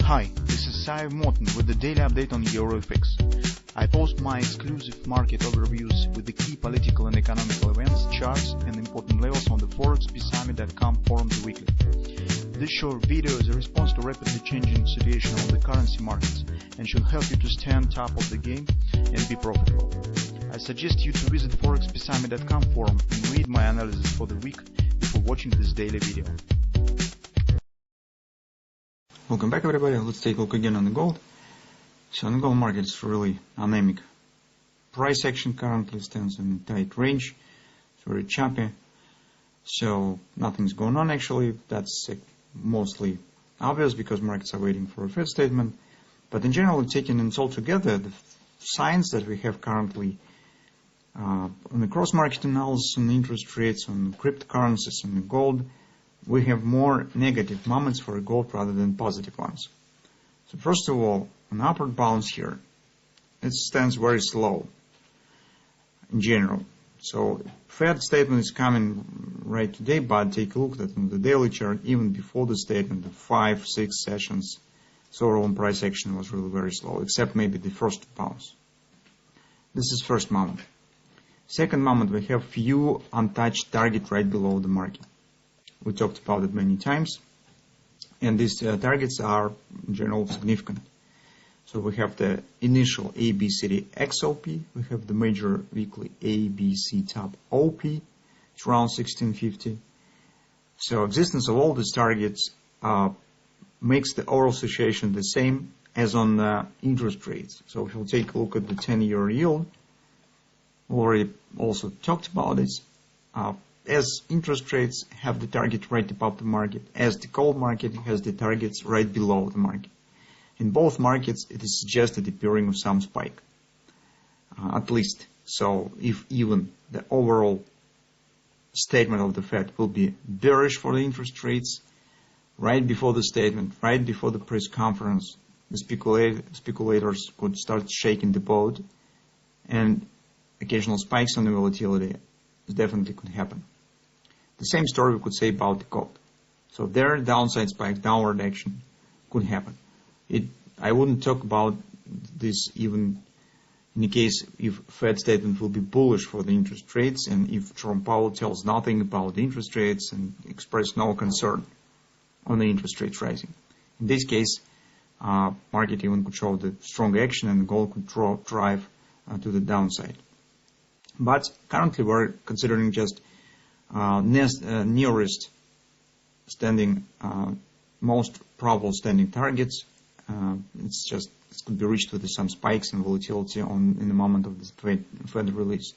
Hi, this is Sive Morten with the daily update on EuroFX. I post my exclusive market overviews with the key political and economical events, charts, and important levels on the ForexPeaceArmy.com forums weekly. This short video is a response to rapidly changing situation on the currency markets and should help you to stay on top of the game and be profitable. I suggest you to visit ForexPeaceArmy.com forum and read my analysis for the week before watching this daily video. Welcome back, everybody. Let's take a look again on the gold. So on the gold market, it's really anemic. Price action currently stands in a tight range. It's very choppy. So nothing's going on actually. That's mostly obvious because markets are waiting for a Fed statement. But in general, taking it all together, the signs that we have currently on the cross-market analysis, on the interest rates, on cryptocurrencies, on the gold, we have more negative moments for gold rather than positive ones. So first of all, an upward bounce here, it stands very slow in general. So Fed statement is coming right today, but take a look at the daily chart. Even before the statement, the 5-6 sessions, so overall price action was really very slow, except maybe the first bounce. This is first moment. Second moment, we have few untouched target right below the market. We talked about it many times, and these targets are in general significant. So we have the initial ABCD XOP, we have the major weekly ABC top OP, it's around 1650. So existence of all these targets makes the overall situation the same as on the interest rates. So if we'll take a look at the 10-year yield, we already also talked about this. As interest rates have the target right above the market, as the gold market has the targets right below the market. In both markets, it is suggested appearing of some spike, at least. So if even the overall statement of the Fed will be bearish for the interest rates, right before the statement, right before the press conference, the speculators could start shaking the boat, and occasional spikes on the volatility definitely could happen. The same story we could say about the gold. So their downside spike, downward action could happen. I wouldn't talk about this even in the case if Fed statement will be bullish for the interest rates and if Jerome Powell tells nothing about the interest rates and express no concern on the interest rates rising. In this case, market even could show the strong action and gold could drive to the downside. But currently we're considering just nearest standing, most probable standing targets. It could be reached with some spikes and volatility in the moment of the Fed release.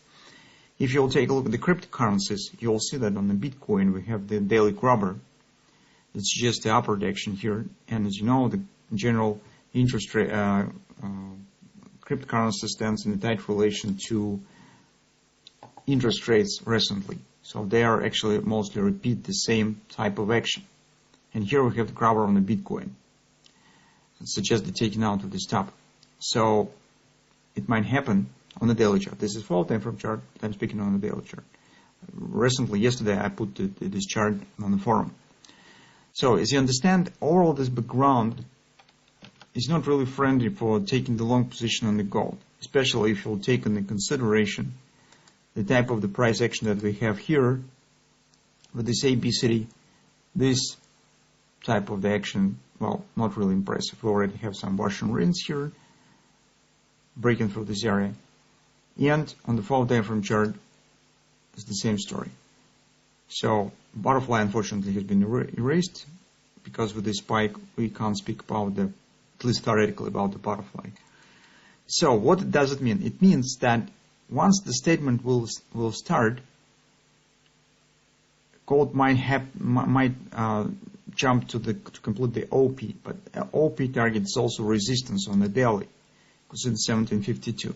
If you'll take a look at the cryptocurrencies, you'll see that on the Bitcoin we have the daily grabber. It's just the upward action here, and as you know, the general interest rate cryptocurrency stands in a tight relation to interest rates recently. So they are actually mostly repeat the same type of action. And here we have the grabber on the Bitcoin. It suggests the taking out of this top. So it might happen on the daily chart. This is full time frame chart. I'm speaking on the daily chart. Recently, yesterday, I put this chart on the forum. So as you understand, overall this background is not really friendly for taking the long position on the gold, especially if you'll take into consideration the type of the price action that we have here with this ABCD. This type of the action, well, not really impressive. We already have some wash and rinse here breaking through this area, and on the 4-day time frame chart is the same story. So butterfly unfortunately has been erased because with this spike we can't speak about at least theoretically about the butterfly. So what does it mean? It means that once the statement will start, gold might jump to complete the OP, but OP target is also resistance on the daily, because it's 1752.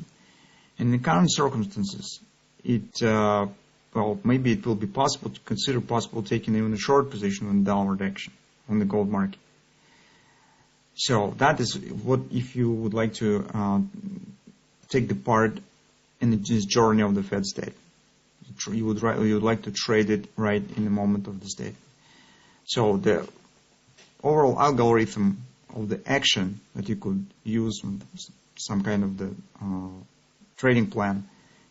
In the current circumstances, maybe it will be possible to consider taking even a short position on downward action on the gold market. So that is what if you would like to take the part in this journey of the Fed state. You would like to trade it right in the moment of the state. So the overall algorithm of the action that you could use on some kind of the trading plan.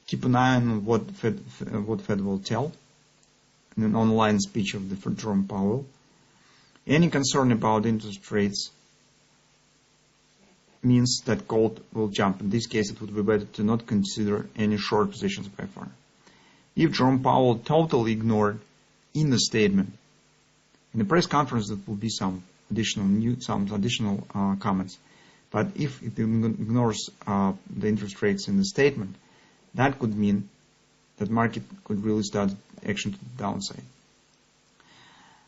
Keep an eye on what Fed will tell in an online speech of the Jerome Powell. Any concern about interest rates means that gold will jump. In this case, it would be better to not consider any short positions by far. If Jerome Powell totally ignored in the statement, in the press conference, there will be some additional comments. But if it ignores the interest rates in the statement, that could mean that market could really start action to the downside.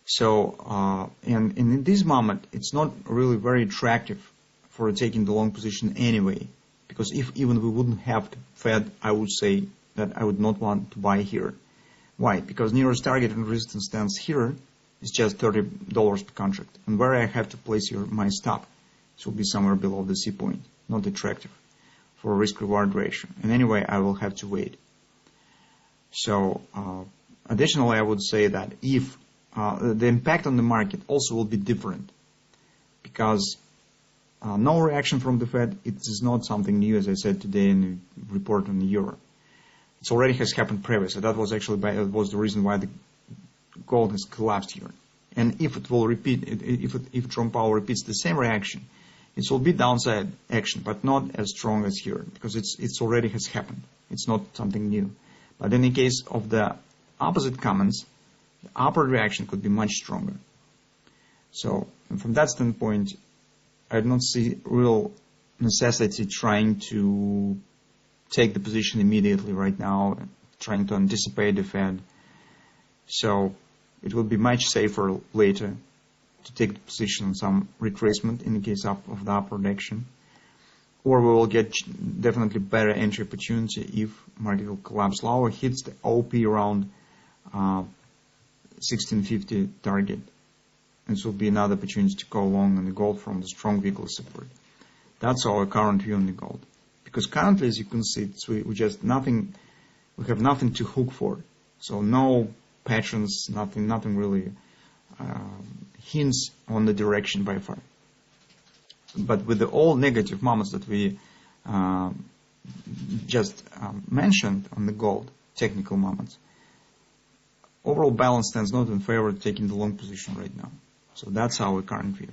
So, and in this moment, it's not really very attractive for taking the long position anyway, because if even we wouldn't have the Fed, I would say that I would not want to buy here. Why? Because nearest target and resistance stance here is just $30 per contract, and where I have to place here my stop, it will be somewhere below the C point, not attractive for risk-reward ratio. And anyway, I will have to wait. So, additionally, I would say that if the impact on the market also will be different, because no reaction from the Fed, it is not something new, as I said today in the report on the euro. It already has happened previously. That was actually was the reason why the gold has collapsed here. And if it will repeat, if Jerome Powell repeats the same reaction, it will be downside action, but not as strong as here, because it's already has happened. It's not something new. But in the case of the opposite comments, the upward reaction could be much stronger. So, and from that standpoint, I do not see real necessity trying to take the position immediately right now, trying to anticipate the Fed. So it will be much safer later to take the position on some retracement in the case of the upward action. Or we will get definitely better entry opportunity if market will collapse lower, hits the OP around 1650 target. And this will be another opportunity to go long on the gold from the strong weekly support. That's our current view on the gold. Because currently, as you can see, we have nothing to hook for. So no patterns, nothing really hints on the direction by far. But with the all negative moments that we just mentioned on the gold, technical moments, overall balance stands not in favor of taking the long position right now. So that's our current view.